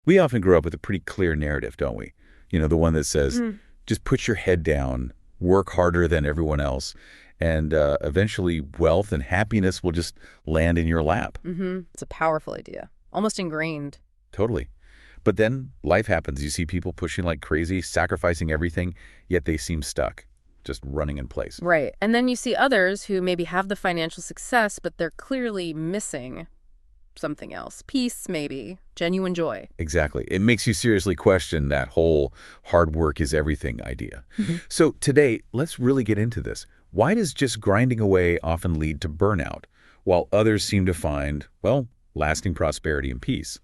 We often grow up with a pretty clear narrative, don't we? The one that says, just put your head down, work harder than everyone else, and eventually wealth and happiness will just land in your lap. It's a powerful idea, almost ingrained. Totally. But then life happens. You see people pushing like crazy, sacrificing everything, yet they seem stuck, just running in place. Right. And then you see others who maybe have the financial success, but they're clearly missing something else. Peace, maybe. Genuine joy. Exactly. It makes you seriously question that whole hard work is everything idea. So today, let's really get into this. Why does just grinding away often lead to burnout, while others seem to find, well, lasting prosperity and peace?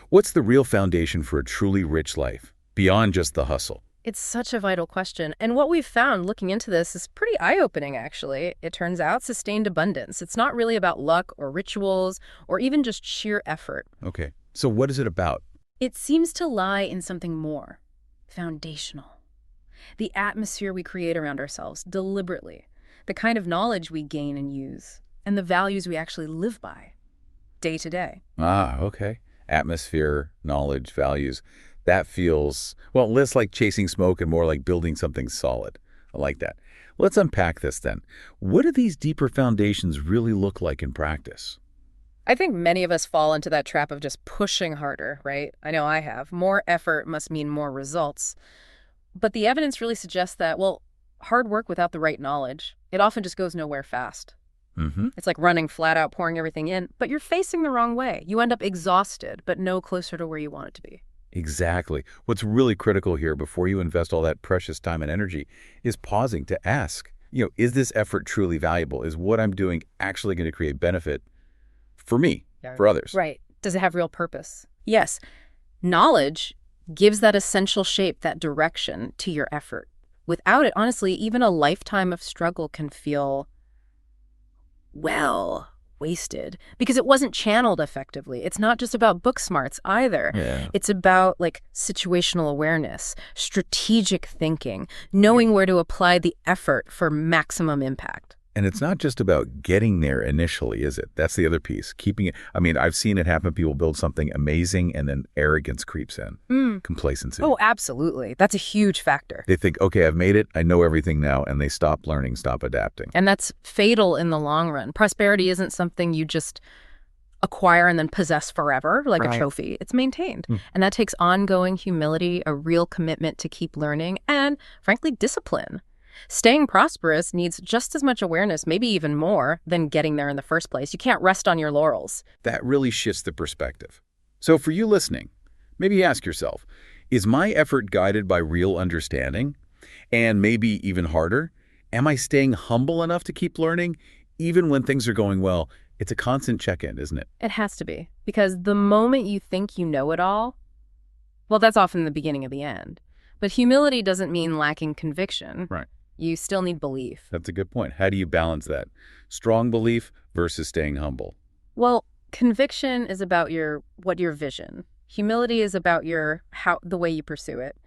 What's the real foundation for a truly rich life, beyond just the hustle? It's such a vital question. And what we've found looking into this is pretty eye-opening, actually. It turns out sustained abundance. It's not really about luck or rituals or even just sheer effort. Okay, so what is it about? It seems to lie in something more foundational. The atmosphere we create around ourselves deliberately, the kind of knowledge we gain and use, and the values we actually live by day to day. Okay. Atmosphere, knowledge, values. That feels, well, less like chasing smoke and more like building something solid. I like that. Let's unpack this then. What do these deeper foundations really look like in practice? I think many of us fall into that trap of just pushing harder, right? I know I have. More effort must mean more results. But the evidence really suggests that, well, hard work without the right knowledge, it often just goes nowhere fast. It's like running flat out, pouring everything in, but you're facing the wrong way. You end up exhausted, but no closer to where you want it to be. Exactly. What's really critical here before you invest all that precious time and energy is pausing to ask, is this effort truly valuable? Is what I'm doing actually going to create benefit for me, for others? Right. Does it have real purpose? Yes. Knowledge gives that essential shape, that direction to your effort. Without it, honestly, even a lifetime of struggle can feel, well, wasted because it wasn't channeled effectively. It's not just about book smarts either. Yeah. It's about situational awareness, strategic thinking, knowing where to apply the effort for maximum impact. And it's not just about getting there initially, is it? That's the other piece. Keeping it. I mean, I've seen it happen. People build something amazing and then arrogance creeps in. Complacency. Oh, absolutely. That's a huge factor. They think, okay, I've made it. I know everything now. And they stop learning, stop adapting. And that's fatal in the long run. Prosperity isn't something you just acquire and then possess forever, like a trophy. It's maintained. And that takes ongoing humility, a real commitment to keep learning, and frankly, discipline. Staying prosperous needs just as much awareness, maybe even more, than getting there in the first place. You can't rest on your laurels. That really shifts the perspective. So for you listening, maybe ask yourself, is my effort guided by real understanding? And maybe even harder, am I staying humble enough to keep learning, even when things are going well? It's a constant check-in, isn't it? It has to be. Because the moment you think you know it all, well, that's often the beginning of the end. But humility doesn't mean lacking conviction. Right. You still need belief. That's a good point. How do you balance that? Strong belief versus staying humble. Well, conviction is about your vision. Humility is about the way you pursue it.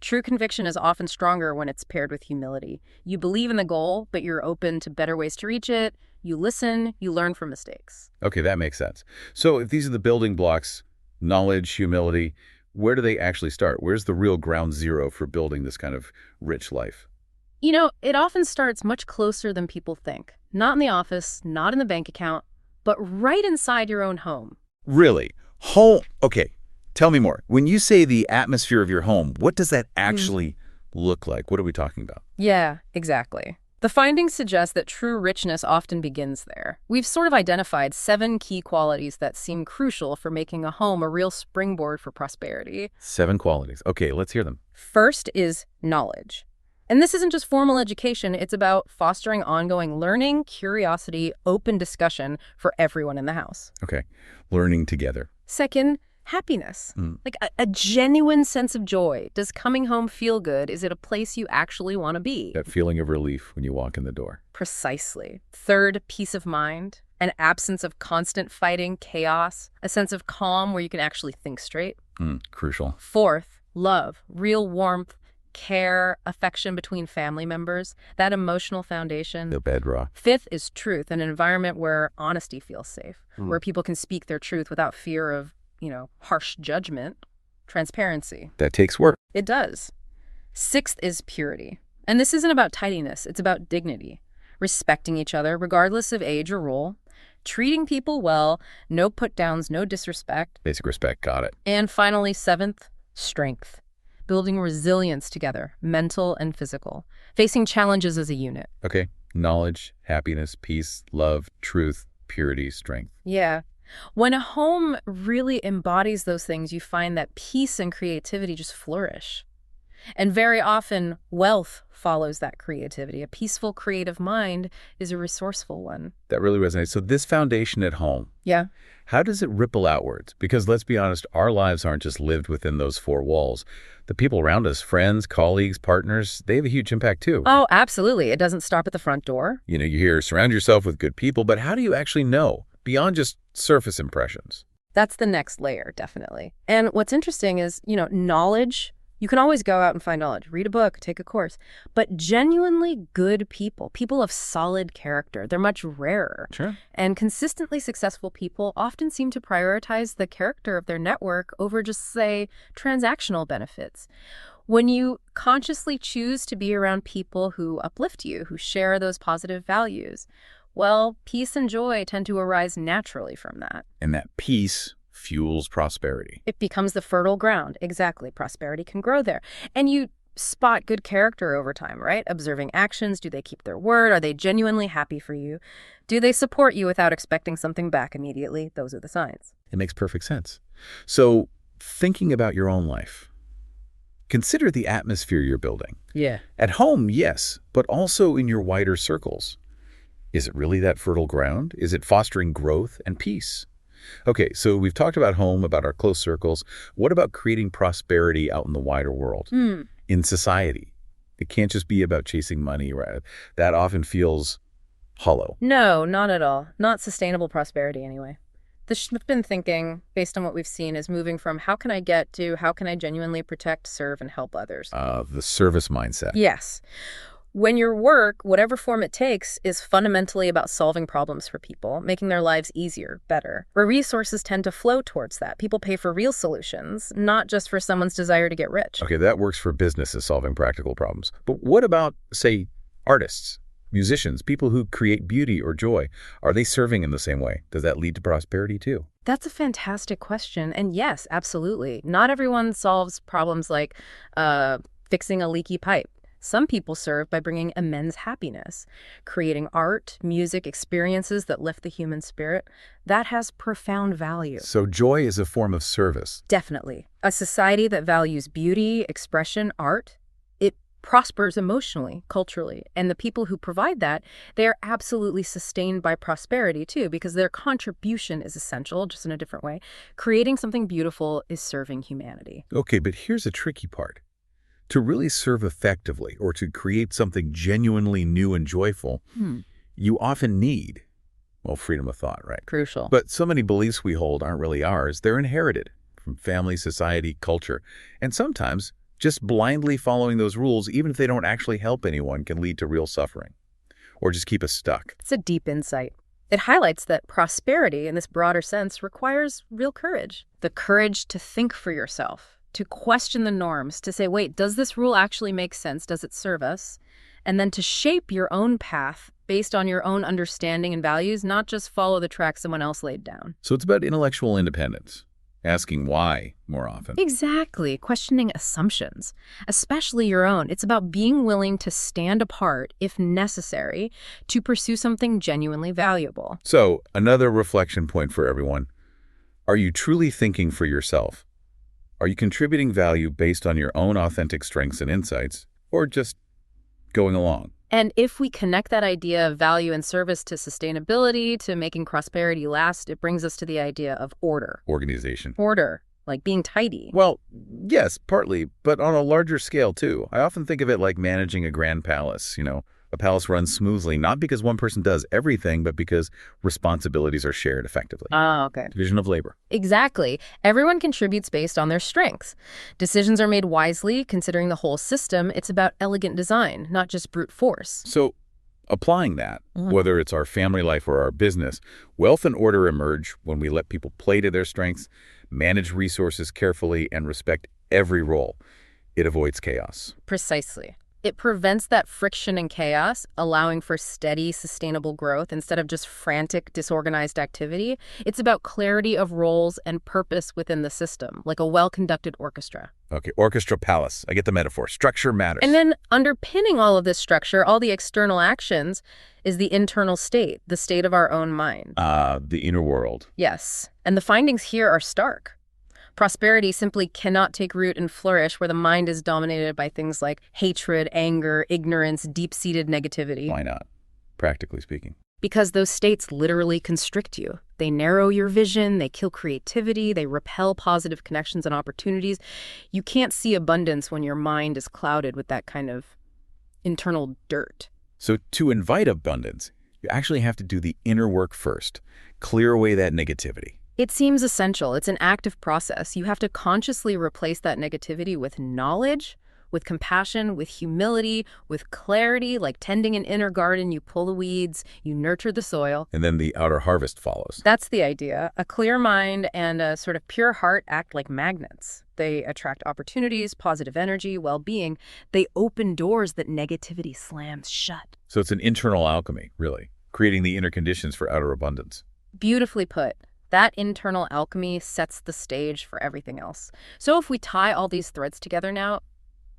True conviction is often stronger when it's paired with humility. You believe in the goal, but you're open to better ways to reach it. You listen, you learn from mistakes. Okay, that makes sense. So if these are the building blocks, knowledge, humility, where do they actually start? Where's the real ground zero for building this kind of rich life? It often starts much closer than people think. Not in the office, not in the bank account, but right inside your own home. Really? Home? Okay, tell me more. When you say the atmosphere of your home, what does that actually look like? What are we talking about? Yeah, exactly. The findings suggest that true richness often begins there. We've sort of identified 7 key qualities that seem crucial for making a home a real springboard for prosperity. 7 qualities. Okay, let's hear them. First is knowledge. And this isn't just formal education, it's about fostering ongoing learning, curiosity, open discussion for everyone in the house. Okay, learning together. Second, happiness. Like a genuine sense of joy. Does coming home feel good? Is it a place you actually want to be? That feeling of relief when you walk in the door. Precisely. Third, peace of mind. An absence of constant fighting, chaos. A sense of calm where you can actually think straight. Crucial. Fourth, love. Real warmth, care, affection between family members, that emotional foundation. The bedrock. Fifth is truth, an environment where honesty feels safe, where people can speak their truth without fear of, harsh judgment. transparency. That takes work. It does. Sixth is purity. And this isn't about tidiness, it's about dignity. Respecting each other, regardless of age or role. Treating people well, no put-downs, no disrespect. Basic respect, got it. And finally, seventh, strength. Building resilience together, mental and physical. Facing challenges as a unit. Okay, knowledge, happiness, peace, love, truth, purity, strength. Yeah. When a home really embodies those things, you find that peace and creativity just flourish. And very often, wealth follows that creativity. A peaceful, creative mind is a resourceful one. That really resonates. So this foundation at home, Yeah. how does it ripple outwards? Because let's be honest, our lives aren't just lived within those four walls. The people around us, friends, colleagues, partners, they have a huge impact too. Oh, absolutely. It doesn't stop at the front door. You hear surround yourself with good people, but how do you actually know beyond just surface impressions? That's the next layer, definitely. And what's interesting is, knowledge. You can always go out and find knowledge, read a book, take a course. But genuinely good people of solid character, they're much rarer. Sure. And consistently successful people often seem to prioritize the character of their network over just, say, transactional benefits. When you consciously choose to be around people who uplift you, who share those positive values, well, peace and joy tend to arise naturally from that. And that peace fuels prosperity. It becomes the fertile ground. Exactly. Prosperity can grow there. And you spot good character over time, right? Observing actions. Do they keep their word? Are they genuinely happy for you? Do they support you without expecting something back immediately? Those are the signs. It makes perfect sense. So thinking about your own life, consider the atmosphere you're building. Yeah. At home, yes, but also in your wider circles. Is it really that fertile ground? Is it fostering growth and peace? Okay, so we've talked about home, about our close circles. What about creating prosperity out in the wider world, in society? It can't just be about chasing money, right? That often feels hollow. No, not at all. Not sustainable prosperity, anyway. The Schmidt-Bin thinking, based on what we've seen, is moving from how can I get to how can I genuinely protect, serve, and help others. The service mindset. Yes. When your work, whatever form it takes, is fundamentally about solving problems for people, making their lives easier, better, where resources tend to flow towards that. People pay for real solutions, not just for someone's desire to get rich. Okay, that works for businesses solving practical problems. But what about, say, artists, musicians, people who create beauty or joy? Are they serving in the same way? Does that lead to prosperity too? That's a fantastic question. And yes, absolutely. Not everyone solves problems like fixing a leaky pipe. Some people serve by bringing immense happiness, creating art, music, experiences that lift the human spirit. That has profound value. So joy is a form of service. Definitely. A society that values beauty, expression, art, it prospers emotionally, culturally. And the people who provide that, they are absolutely sustained by prosperity too, because their contribution is essential, just in a different way. Creating something beautiful is serving humanity. Okay, but here's a tricky part. To really serve effectively or to create something genuinely new and joyful, you often need, freedom of thought, right? Crucial. But so many beliefs we hold aren't really ours. They're inherited from family, society, culture. And sometimes just blindly following those rules, even if they don't actually help anyone, can lead to real suffering or just keep us stuck. It's a deep insight. It highlights that prosperity, in this broader sense, requires real courage. The courage to think for yourself, to question the norms, to say, wait, does this rule actually make sense? Does it serve us? And then to shape your own path based on your own understanding and values, not just follow the track someone else laid down. So it's about intellectual independence, asking why more often. Exactly. Questioning assumptions, especially your own. It's about being willing to stand apart, if necessary, to pursue something genuinely valuable. So another reflection point for everyone. Are you truly thinking for yourself? Are you contributing value based on your own authentic strengths and insights, or just going along? And if we connect that idea of value and service to sustainability, to making prosperity last, it brings us to the idea of order. Organization. Order, like being tidy. Well, yes, partly, but on a larger scale too. I often think of it like managing a grand palace, A palace runs smoothly, not because one person does everything, but because responsibilities are shared effectively. Ah, okay. Division of labor. Exactly. Everyone contributes based on their strengths. Decisions are made wisely, considering the whole system. It's about elegant design, not just brute force. So applying that, whether it's our family life or our business, wealth and order emerge when we let people play to their strengths, manage resources carefully, and respect every role. It avoids chaos. Precisely. It prevents that friction and chaos, allowing for steady, sustainable growth instead of just frantic, disorganized activity. It's about clarity of roles and purpose within the system, like a well-conducted orchestra. Okay, orchestra palace. I get the metaphor. Structure matters. And then underpinning all of this structure, all the external actions, is the internal state, the state of our own mind. The inner world. Yes. And the findings here are stark. Prosperity simply cannot take root and flourish where the mind is dominated by things like hatred, anger, ignorance, deep-seated negativity. Why not, practically speaking? Because those states literally constrict you. They narrow your vision, they kill creativity, they repel positive connections and opportunities. You can't see abundance when your mind is clouded with that kind of internal dirt. So to invite abundance, you actually have to do the inner work first. Clear away that negativity. It seems essential. It's an active process. You have to consciously replace that negativity with knowledge, with compassion, with humility, with clarity, like tending an inner garden. You pull the weeds, you nurture the soil. And then the outer harvest follows. That's the idea. A clear mind and a sort of pure heart act like magnets. They attract opportunities, positive energy, well-being. They open doors that negativity slams shut. So it's an internal alchemy, really, creating the inner conditions for outer abundance. Beautifully put. That internal alchemy sets the stage for everything else. So if we tie all these threads together now,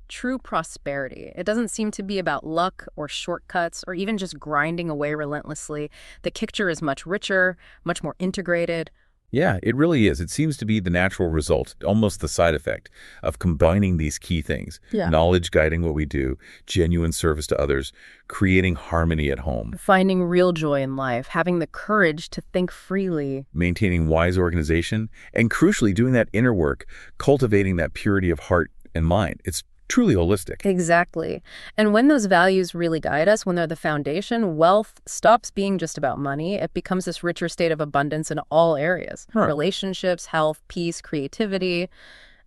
true prosperity, it doesn't seem to be about luck or shortcuts or even just grinding away relentlessly. The picture is much richer, much more integrated. Yeah, it really is. It seems to be the natural result, almost the side effect, of combining these key things. Yeah. Knowledge guiding what we do, genuine service to others, creating harmony at home. Finding real joy in life, having the courage to think freely. Maintaining wise organization, and crucially doing that inner work, cultivating that purity of heart and mind. It's truly holistic. Exactly. And when those values really guide us, when they're the foundation, wealth stops being just about money. It becomes this richer state of abundance in all areas. Relationships, health, peace, creativity.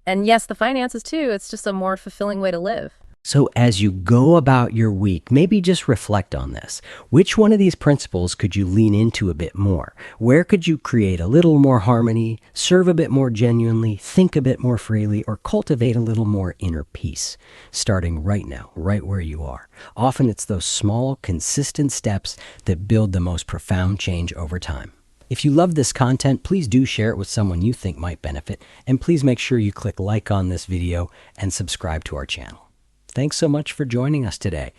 And yes, the finances too. It's just a more fulfilling way to live. So as you go about your week, maybe just reflect on this. Which one of these principles could you lean into a bit more? Where could you create a little more harmony, serve a bit more genuinely, think a bit more freely, or cultivate a little more inner peace? Starting right now, right where you are. Often it's those small, consistent steps that build the most profound change over time. If you love this content, please do share it with someone you think might benefit, and please make sure you click like on this video and subscribe to our channel. Thanks so much for joining us today.